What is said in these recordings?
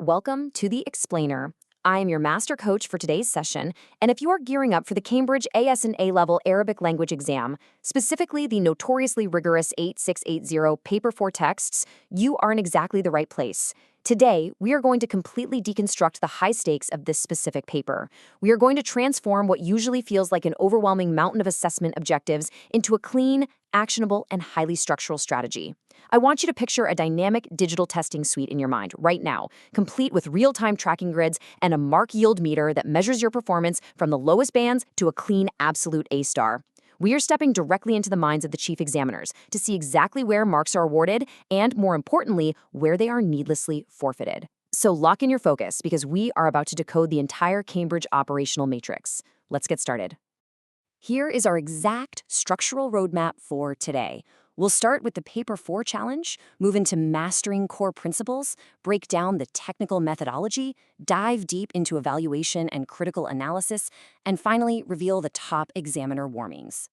Welcome to The Explainer. I am your master coach for today's session, and if you are gearing up for the Cambridge AS and A-Level Arabic language exam, specifically the notoriously rigorous 8680 Paper 4 texts, you are in exactly the right place. Today, we are going to completely deconstruct the high stakes of this specific paper. We are going to transform what usually feels like an overwhelming mountain of assessment objectives into a clean, actionable, and highly structural strategy. I want you to picture a dynamic digital testing suite in your mind right now, complete with real-time tracking grids and a mark yield meter that measures your performance from the lowest bands to a clean absolute A-star. We are stepping directly into the minds of the chief examiners to see exactly where marks are awarded and, more importantly, where they are needlessly forfeited. So lock in your focus because we are about to decode the entire Cambridge operational matrix. Let's get started. Here is our exact structural roadmap for today. We'll start with the Paper 4 challenge, move into mastering core principles, break down the technical methodology, dive deep into evaluation and critical analysis, and finally reveal the top examiner warnings.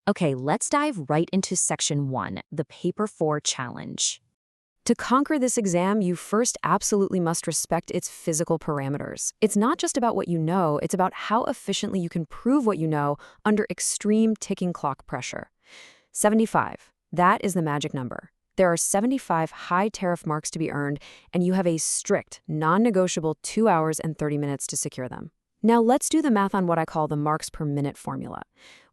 Okay, let's dive right into Section 1, the Paper 4 challenge. To conquer this exam, you first absolutely must respect its physical parameters. It's not just about what you know, it's about how efficiently you can prove what you know under extreme ticking clock pressure. 75. That is the magic number. There are 75 high tariff marks to be earned, and you have a strict, non-negotiable 2 hours and 30 minutes to secure them. Now let's do the math on what I call the marks per minute formula.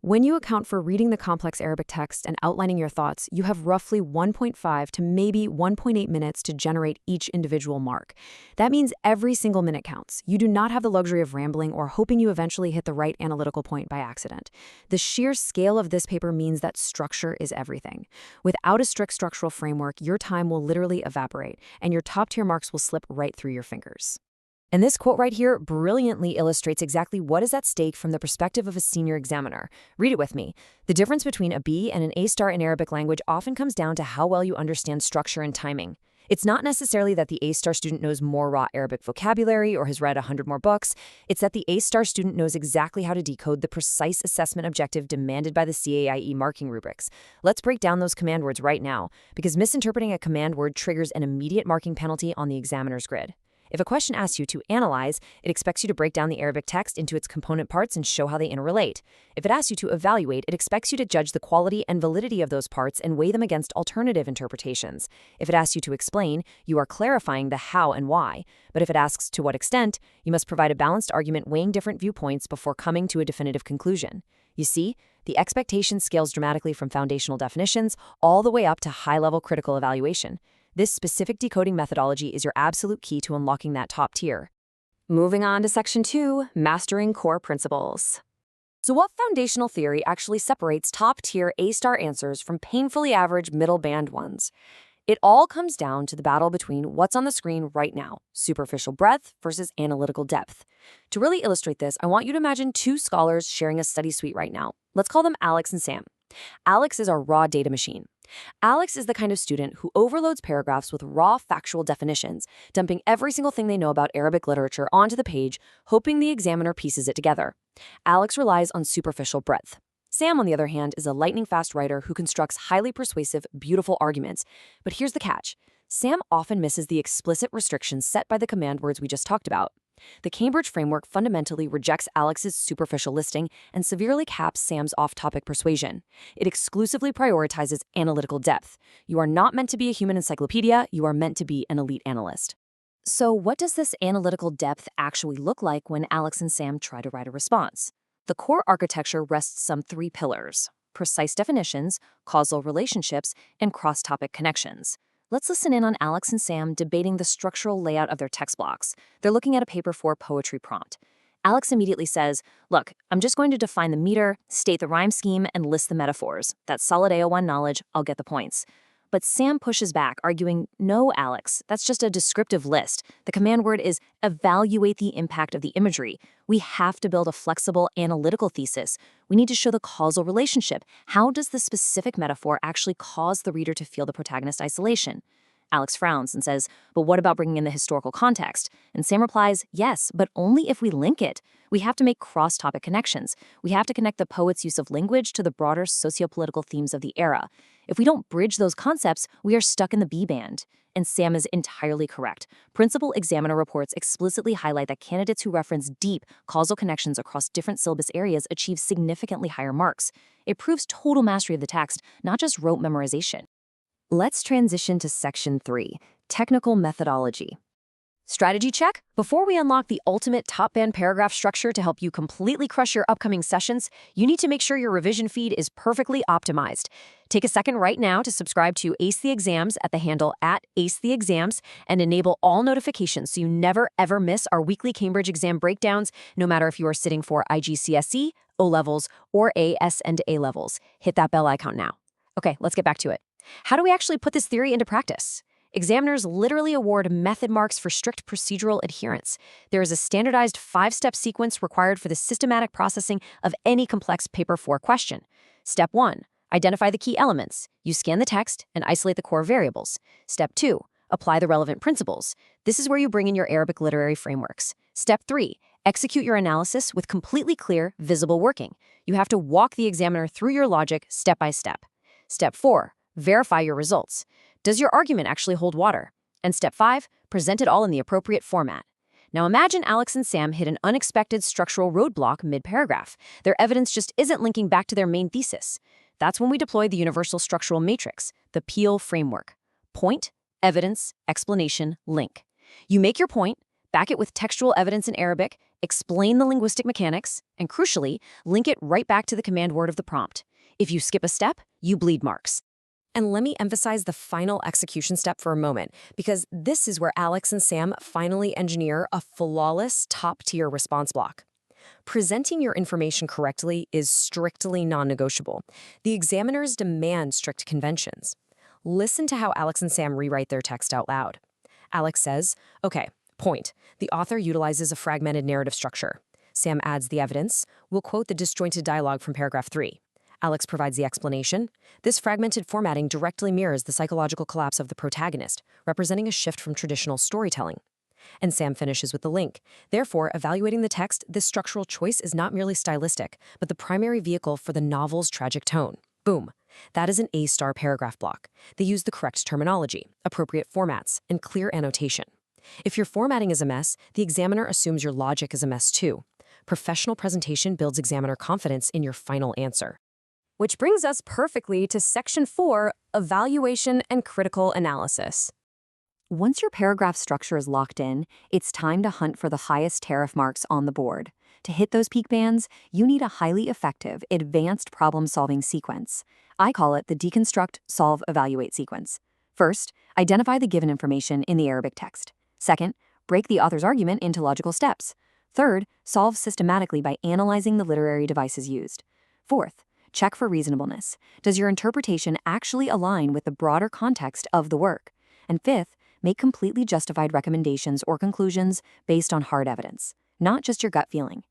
When you account for reading the complex Arabic text and outlining your thoughts, you have roughly 1.5 to maybe 1.8 minutes to generate each individual mark. That means every single minute counts. You do not have the luxury of rambling or hoping you eventually hit the right analytical point by accident. The sheer scale of this paper means that structure is everything. Without a strict structural framework, your time will literally evaporate, and your top-tier marks will slip right through your fingers. And this quote right here brilliantly illustrates exactly what is at stake from the perspective of a senior examiner. Read it with me. The difference between a B and an A-star in Arabic language often comes down to how well you understand structure and timing. It's not necessarily that the A-star student knows more raw Arabic vocabulary or has read 100 more books. It's that the A-star student knows exactly how to decode the precise assessment objective demanded by the CAIE marking rubrics. Let's break down those command words right now, because misinterpreting a command word triggers an immediate marking penalty on the examiner's grid. If a question asks you to analyze, it expects you to break down the Arabic text into its component parts and show how they interrelate. If it asks you to evaluate, it expects you to judge the quality and validity of those parts and weigh them against alternative interpretations. If it asks you to explain, you are clarifying the how and why. But if it asks to what extent, you must provide a balanced argument weighing different viewpoints before coming to a definitive conclusion. You see, the expectation scales dramatically from foundational definitions all the way up to high-level critical evaluation. This specific decoding methodology is your absolute key to unlocking that top tier. Moving on to Section 2, Mastering Core Principles. So what foundational theory actually separates top-tier A-star answers from painfully average middle-band ones? It all comes down to the battle between what's on the screen right now, superficial breadth versus analytical depth. To really illustrate this, I want you to imagine two scholars sharing a study suite right now. Let's call them Alex and Sam. Alex is our raw data machine. Alex is the kind of student who overloads paragraphs with raw factual definitions, dumping every single thing they know about Arabic literature onto the page, hoping the examiner pieces it together. Alex relies on superficial breadth. Sam, on the other hand, is a lightning-fast writer who constructs highly persuasive, beautiful arguments. But here's the catch. Sam often misses the explicit restrictions set by the command words we just talked about. The Cambridge framework fundamentally rejects Alex's superficial listing and severely caps Sam's off-topic persuasion. It exclusively prioritizes analytical depth. You are not meant to be a human encyclopedia, you are meant to be an elite analyst. So what does this analytical depth actually look like when Alex and Sam try to write a response? The core architecture rests on three pillars: precise definitions, causal relationships, and cross-topic connections. Let's listen in on Alex and Sam debating the structural layout of their text blocks. They're looking at a Paper 4 poetry prompt. Alex immediately says, "Look, I'm just going to define the meter, state the rhyme scheme, and list the metaphors. That's solid AO1 knowledge, I'll get the points." But Sam pushes back, arguing, "No, Alex, that's just a descriptive list. The command word is evaluate the impact of the imagery. We have to build a flexible analytical thesis. We need to show the causal relationship. How does the specific metaphor actually cause the reader to feel the protagonist isolation?" Alex frowns and says, "But what about bringing in the historical context?" And Sam replies, "Yes, but only if we link it. We have to make cross-topic connections. We have to connect the poet's use of language to the broader socio-political themes of the era. If we don't bridge those concepts, we are stuck in the B band." and Sam is entirely correct. Principal examiner reports explicitly highlight that candidates who reference deep causal connections across different syllabus areas achieve significantly higher marks. It proves total mastery of the text, not just rote memorization. Let's transition to Section 3, Technical Methodology. Strategy check? Before we unlock the ultimate top-band paragraph structure to help you completely crush your upcoming sessions, you need to make sure your revision feed is perfectly optimized. Take a second right now to subscribe to Ace the Exams at the handle @AceTheExams and enable all notifications so you never ever miss our weekly Cambridge exam breakdowns, no matter if you are sitting for IGCSE, O-levels, or AS and A-levels. Hit that bell icon now. Okay, let's get back to it. How do we actually put this theory into practice? Examiners literally award method marks for strict procedural adherence. There is a standardized 5-step sequence required for the systematic processing of any complex Paper 4 question. Step 1, identify the key elements. You scan the text and isolate the core variables. Step 2, apply the relevant principles. This is where you bring in your Arabic literary frameworks. Step 3, execute your analysis with completely clear, visible working. You have to walk the examiner through your logic step by step. Step 4, verify your results. Does your argument actually hold water? And step 5, present it all in the appropriate format. Now imagine Alex and Sam hit an unexpected structural roadblock mid-paragraph. Their evidence just isn't linking back to their main thesis. That's when we deploy the Universal Structural Matrix, the Peel framework. Point, evidence, explanation, link. You make your point, back it with textual evidence in Arabic, explain the linguistic mechanics, and crucially, link it right back to the command word of the prompt. If you skip a step, you bleed marks. And let me emphasize the final execution step for a moment, because this is where Alex and Sam finally engineer a flawless top-tier response block. Presenting your information correctly is strictly non-negotiable. The examiners demand strict conventions. Listen to how Alex and Sam rewrite their text out loud. Alex says, okay, point. The author utilizes a fragmented narrative structure. Sam adds the evidence. We'll quote the disjointed dialogue from paragraph 3. Alex provides the explanation. This fragmented formatting directly mirrors the psychological collapse of the protagonist, representing a shift from traditional storytelling. And Sam finishes with the link. Therefore, evaluating the text, this structural choice is not merely stylistic, but the primary vehicle for the novel's tragic tone. Boom. That is an A-star paragraph block. They use the correct terminology, appropriate formats, and clear annotation. If your formatting is a mess, the examiner assumes your logic is a mess too. Professional presentation builds examiner confidence in your final answer. Which brings us perfectly to Section 4, Evaluation and Critical Analysis. Once your paragraph structure is locked in, it's time to hunt for the highest tariff marks on the board. To hit those peak bands, you need a highly effective, advanced problem-solving sequence. I call it the Deconstruct, Solve, Evaluate sequence. First, identify the given information in the Arabic text. Second, break the author's argument into logical steps. Third, solve systematically by analyzing the literary devices used. Fourth, check for reasonableness. Does your interpretation actually align with the broader context of the work? And fifth, make completely justified recommendations or conclusions based on hard evidence, not just your gut feeling.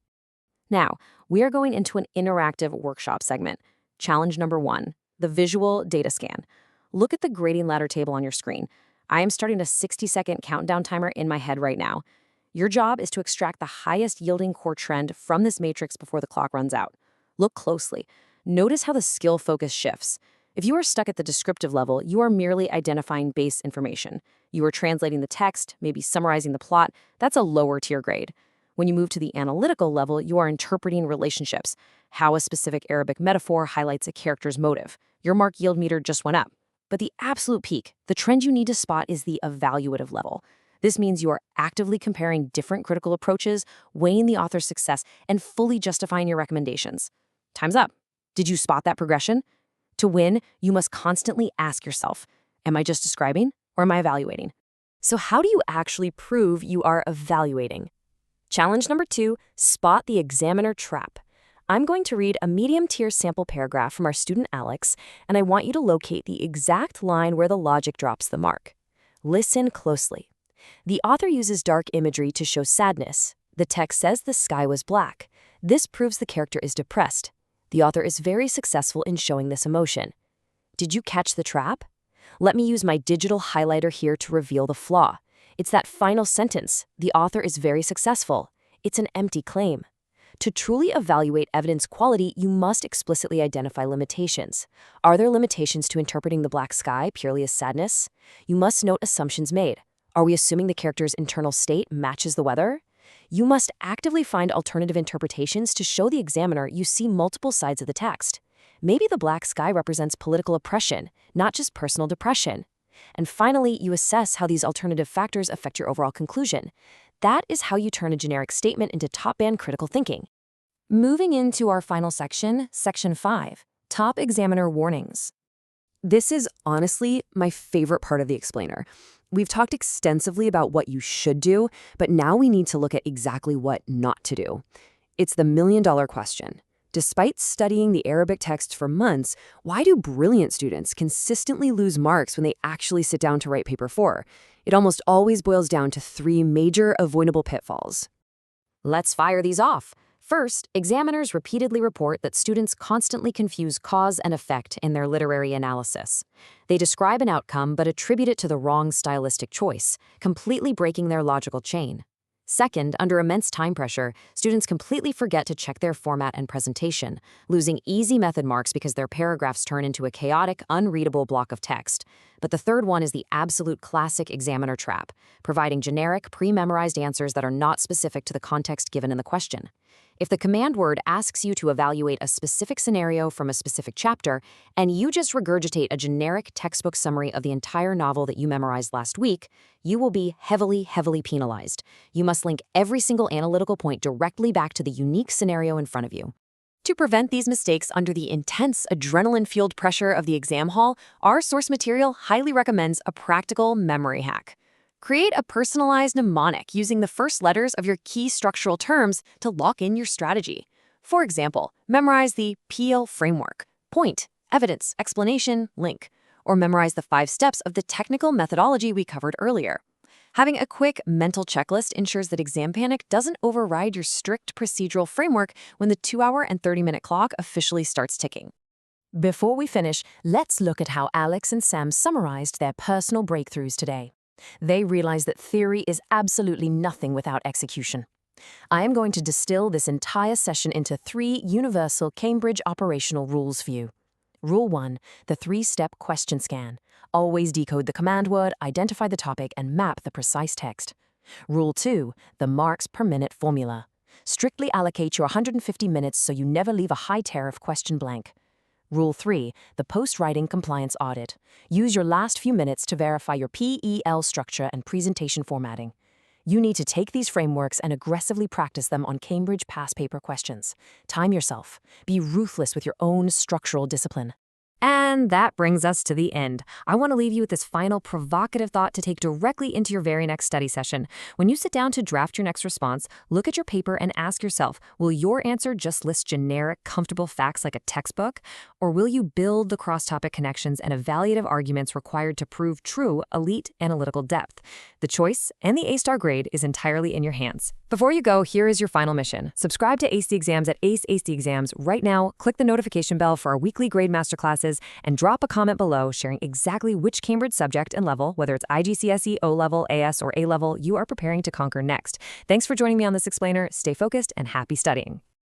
Now, we are going into an interactive workshop segment. Challenge number 1, the visual data scan. Look at the grading ladder table on your screen. I am starting a 60-second countdown timer in my head right now. Your job is to extract the highest yielding core trend from this matrix before the clock runs out. Look closely. Notice how the skill focus shifts. If you are stuck at the descriptive level, you are merely identifying base information. You are translating the text, maybe summarizing the plot. That's a lower tier grade. When you move to the analytical level, you are interpreting relationships, how a specific Arabic metaphor highlights a character's motive. Your mark yield meter just went up. But the absolute peak, the trend you need to spot is the evaluative level. This means you are actively comparing different critical approaches, weighing the author's success, and fully justifying your recommendations. Time's up. Did you spot that progression? To win, you must constantly ask yourself, am I just describing or am I evaluating? So how do you actually prove you are evaluating? Challenge number 2, spot the examiner trap. I'm going to read a medium-tier sample paragraph from our student Alex, and I want you to locate the exact line where the logic drops the mark. Listen closely. The author uses dark imagery to show sadness. The text says the sky was black. This proves the character is depressed. The author is very successful in showing this emotion. Did you catch the trap? Let me use my digital highlighter here to reveal the flaw. It's that final sentence. The author is very successful. It's an empty claim. To truly evaluate evidence quality, you must explicitly identify limitations. Are there limitations to interpreting the black sky purely as sadness? You must note assumptions made. Are we assuming the character's internal state matches the weather? You must actively find alternative interpretations to show the examiner you see multiple sides of the text. Maybe the black sky represents political oppression, not just personal depression. And finally, you assess how these alternative factors affect your overall conclusion. That is how you turn a generic statement into top-band critical thinking. Moving into our final section, Section 5, Top Examiner Warnings. This is honestly my favorite part of the explainer. We've talked extensively about what you should do, but now we need to look at exactly what not to do. It's the million-dollar question. Despite studying the Arabic text for months, why do brilliant students consistently lose marks when they actually sit down to write paper 4? It almost always boils down to 3 major avoidable pitfalls. Let's fire these off. First, examiners repeatedly report that students constantly confuse cause and effect in their literary analysis. They describe an outcome but attribute it to the wrong stylistic choice, completely breaking their logical chain. Second, under immense time pressure, students completely forget to check their format and presentation, losing easy method marks because their paragraphs turn into a chaotic, unreadable block of text. But the third one is the absolute classic examiner trap, providing generic, pre-memorized answers that are not specific to the context given in the question. If the command word asks you to evaluate a specific scenario from a specific chapter, and you just regurgitate a generic textbook summary of the entire novel that you memorized last week, you will be heavily, heavily penalized. You must link every single analytical point directly back to the unique scenario in front of you. To prevent these mistakes under the intense, adrenaline-fueled pressure of the exam hall, our source material highly recommends a practical memory hack. Create a personalized mnemonic using the first letters of your key structural terms to lock in your strategy. For example, memorize the PEEL framework, point, evidence, explanation, link, or memorize the 5 steps of the technical methodology we covered earlier. Having a quick mental checklist ensures that exam panic doesn't override your strict procedural framework when the 2-hour and 30-minute clock officially starts ticking. Before we finish, let's look at how Alex and Sam summarized their personal breakthroughs today. They realized that theory is absolutely nothing without execution. I am going to distill this entire session into 3 universal Cambridge operational rules for you. Rule 1, the 3-step question scan. Always decode the command word, identify the topic, and map the precise text. Rule 2, the marks per minute formula. Strictly allocate your 150 minutes so you never leave a high-tariff question blank. Rule 3, the post-writing compliance audit. Use your last few minutes to verify your PEL structure and presentation formatting. You need to take these frameworks and aggressively practice them on Cambridge past paper questions. Time yourself. Be ruthless with your own structural discipline. And that brings us to the end. I want to leave you with this final provocative thought to take directly into your very next study session. When you sit down to draft your next response, look at your paper and ask yourself, will your answer just list generic, comfortable facts like a textbook? Or will you build the cross-topic connections and evaluative arguments required to prove true, elite analytical depth? The choice and the A-star grade is entirely in your hands. Before you go, here is your final mission. Subscribe to Ace the Exams at Ace the Exams right now. Click the notification bell for our weekly grade masterclasses and drop a comment below sharing exactly which Cambridge subject and level, whether it's IGCSE, O-Level, AS, or A-Level, you are preparing to conquer next. Thanks for joining me on this explainer. Stay focused and happy studying.